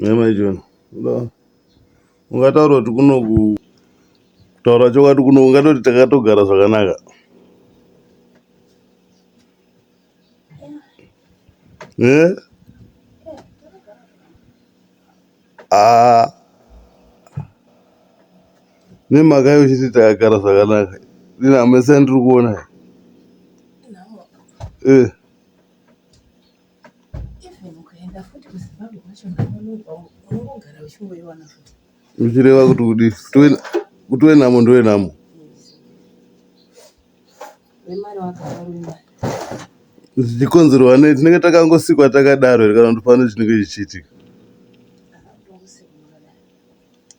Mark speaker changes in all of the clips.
Speaker 1: Nyama John. Ungataura kuti kuno kutaura chokwadi kuno ungatoti takatogara zvakanaka. Nemhaka yochiti takagara zvakanaka. Ndina mese ndiri kuona. Uchireva kuti kutove nhamo ndove nhamo. Zvichikonzerwa nei? Tinenge takangosikwa takadaro here kana kuti pane chinenge chichiitika?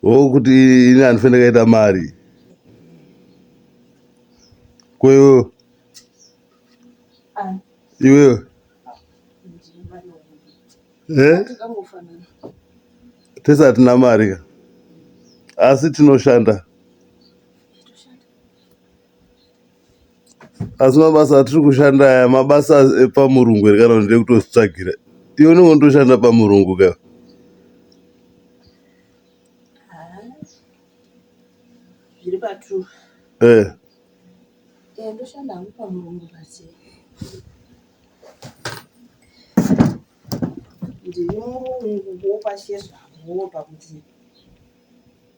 Speaker 1: Kuti ini handifane ndakaita mari. Kwewewo iwewe tese hatina mari ka, asi tinoshanda. Asi mabasa atiri kushanda aya mabasa epamurungu here kana kuti ndiri kutozvitsvagira? Iwe unenge unotoshanda pamurungu ka?
Speaker 2: Zviri patu. Ndoshanda hangu pamurungu basi. Ndiri murungu wopashe zvavo pakuti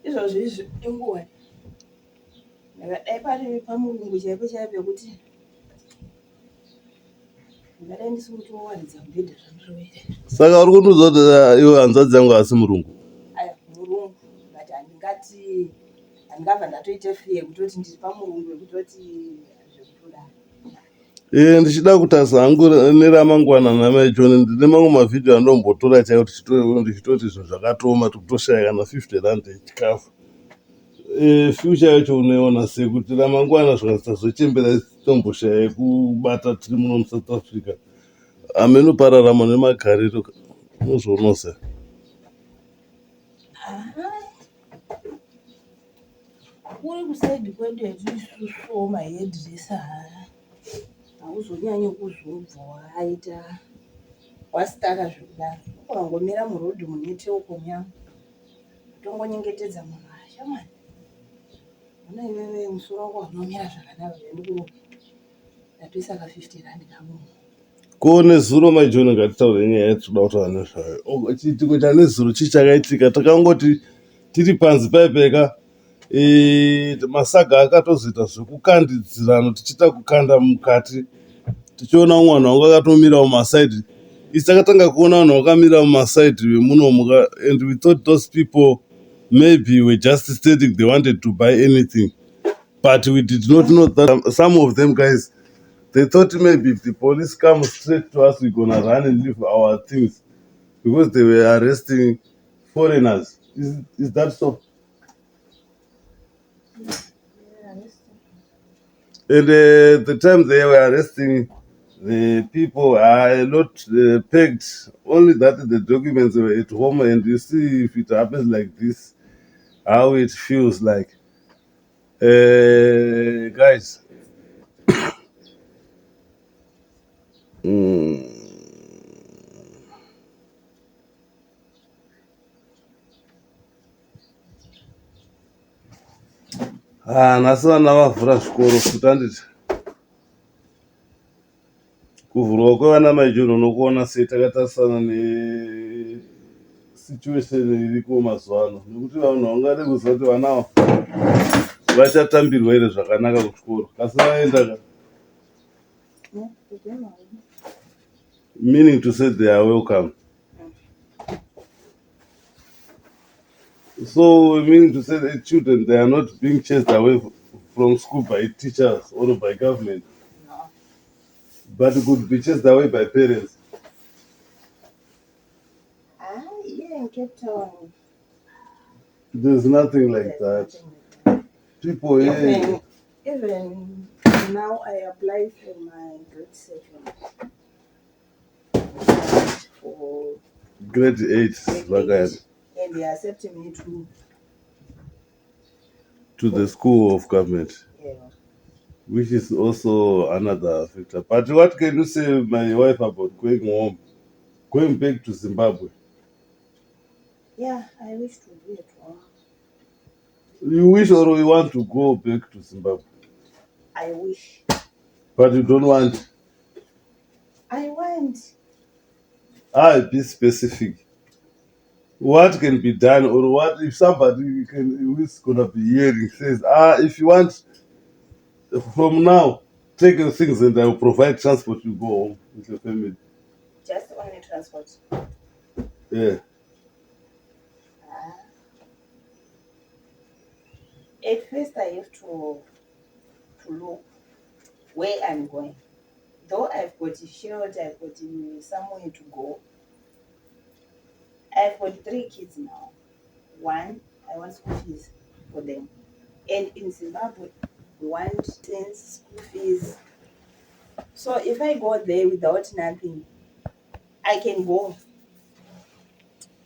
Speaker 2: izvozvo inguva ndakadai pari pamurungu chaipo chaipo kuti ndingadai ndisikutowaridza mubhedha zvandiroere.
Speaker 1: Saka uri kundiudza kuti iwe hanzvadzi yangu asi murungu?
Speaker 2: Aya murungu ngati handingabva ndatoite fiye kutoti ndiri pamurungu wekutoti
Speaker 1: ndichida kutarisa hangu neramangwana namai John. Ndine mamwe mavhidhiyo andombotora chaiwo ndichitoti zvinhu zvakatoma totoshaya kana 50 rand yechikafu. Future yacho unoiona sekuti ramangwana zvikasazochembera titomboshaya yekubata tiri muno muSouth Africa. Amenopararama nemagariro unozvionawo sei?
Speaker 2: Kuri kusaidi kwedu isusuwo mahairdresa hauzonyanyi kuzobva waita wasitaka zvekudaro. Ukangomira murodhi munete uko nyama utongonyengetedza munhu ashamani. Ona iwewe musoro wako unomira zvakanaka ndikuro ndatoisa ka 50 rand kangu.
Speaker 1: Kone zuro mai John ngatitaure nyaya yatinoda kutaura nezvayo. Chiitiko chanezuro chichakaitika takangoti tiri panzi paipeka masaga akatozoita zvekukandidzirana tichiita kukanda mukati tichiona mwana wangu akatomira mumasaidi. Isi takatanga kuona vanhu vakamira mumasaidi vemunomuka, and we thought those people maybe were just stating they wanted to buy anything, but we did not know that some of them guys, they thought maybe if the police come straight to us we're gonna run and leave our things because they were arresting foreigners. Is that so? And the time they were arresting the people are not pegged, only that the documents were at home, and you see if it happens like this, how it feels like. Guys, nhasi vana vavhura zvikoro futi handiti kuvhurwa kwevana mai John unokuona sei takatarisana nesituation iriko mazuva ano, nekuti vanhu vangade kuziva kuti vana ava vachatambirwa here zvakanaka kuchikoro kasi vaenda ka, meaning to say they are welcome. So meaning to say that children, they are not being chased away from school by teachers or by government.
Speaker 2: No.
Speaker 1: But it could be chased away by parents.
Speaker 2: Yeah, in Cape Town.
Speaker 1: There's nothing like that. People
Speaker 2: even now I apply for my grade 7 for
Speaker 1: grade 8,
Speaker 2: and they accepted me
Speaker 1: to the school of government.
Speaker 2: Yeah.
Speaker 1: Which is also another factor. But what can you say, my wife, about going home, going back to Zimbabwe?
Speaker 2: Yeah, I wish to be at home.
Speaker 1: You wish or you want to go back to Zimbabwe,
Speaker 2: I wish.
Speaker 1: but you don't want.
Speaker 2: I want.
Speaker 1: Be specific. What can be done, or what if somebody can who's gonna be hearing says, if you want from now, take your things and I will provide transport. You go home with your family.
Speaker 2: Just only transport.
Speaker 1: Yeah.
Speaker 2: Ah. At first, I have to look where I'm going. Though I've got a shelter, I've got somewhere to go. I've got 3 kids now. One, I want school fees for them. And in Zimbabwe, we want 10 school fees. So if I go there without nothing, I can go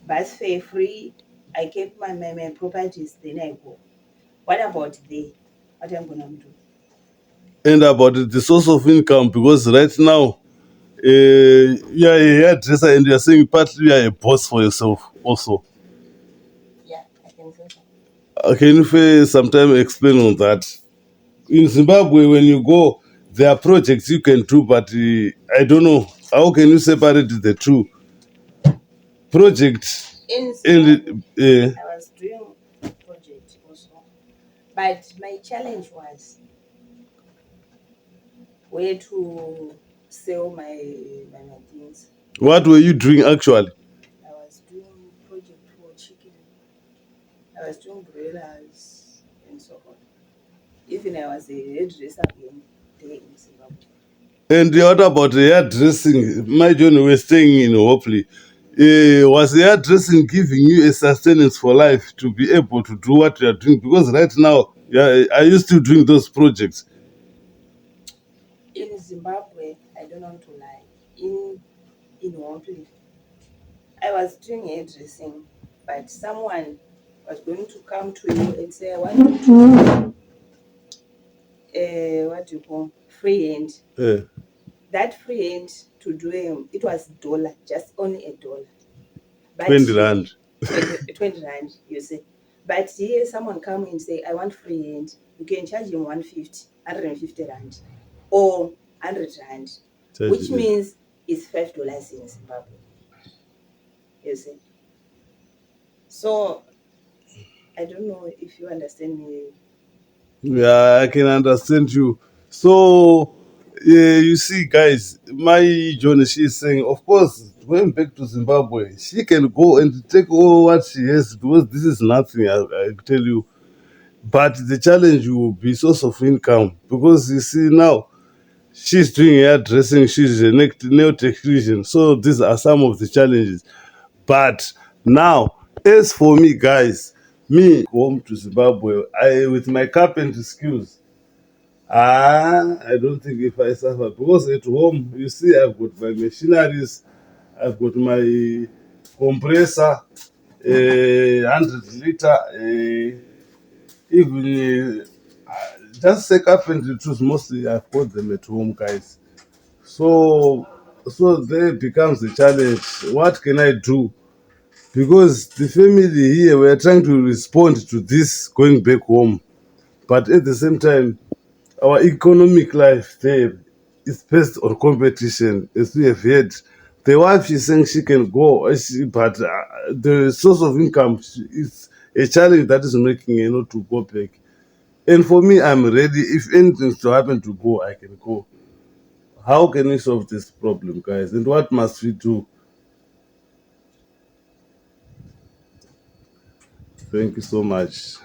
Speaker 2: bus fare free. I keep my properties, then I go. What about there? What I'm gonna do?
Speaker 1: And about the source of income, because right now, you are a hairdresser and you are saying partly you are a boss for yourself also.
Speaker 2: Yeah, I can say so.
Speaker 1: Can you sometime explain on that? In Zimbabwe, when you go, there are projects you can do, but I don't know how can you separate the two projects
Speaker 2: In Zimbabwe,
Speaker 1: and
Speaker 2: I was doing project also, but my challenge was where to sell my things.
Speaker 1: what were you doing actually?
Speaker 2: I was doing project for chicken. I was doing broilers and so on. Even I was a hairdresser again there in Zimbabwe.
Speaker 1: And what about the hairdressing? My John, we're staying in Hopley. Was the hairdressing giving you a sustenance for life to be able to do what you are doing? Because right now, yeah, are you still doing those projects?
Speaker 2: In Zimbabwe, I don't want to lie. In Wampley, I was doing hairdressing, but someone was going to come to you and say, I want you to what do you call free hand.
Speaker 1: Uh,
Speaker 2: That free hand to do it was dollar, just only $1. But
Speaker 1: 20
Speaker 2: here,
Speaker 1: rand.
Speaker 2: 20 rand, you see. But here, someone come and say, I want free hand. You can charge him 150 rand, or 100 rand, which means it's $5 in Zimbabwe. You see. So I don't know if you understand me.
Speaker 1: Yeah, I can understand you. So, you see, guys, my Johnny, she's saying, of course, going back to Zimbabwe, she can go and take all what she has because this is nothing, I tell you. But the challenge will be source of income because you see now she's doing hairdressing, she's a nail technician. So these are some of the challenges. But now, as for me, guys, me home to Zimbabwe, I with my carpentry skills. I don't think if I suffer because at home, you see, I've got my machineries, I've got my compressor, 100 liter, even just say carpentry tools. Mostly, I've got them at home, guys. So, so there becomes the challenge. What can I do? Because the family here we are trying to respond to this going back home, but at the same time our economic life there is based on competition. As we have heard, the wife is saying she can go, but the source of income is a challenge that is making her not to go back. And for me, I'm ready. If anything to happen to go, I can go. How can we solve this problem, guys? And what must we do? Thank you so much.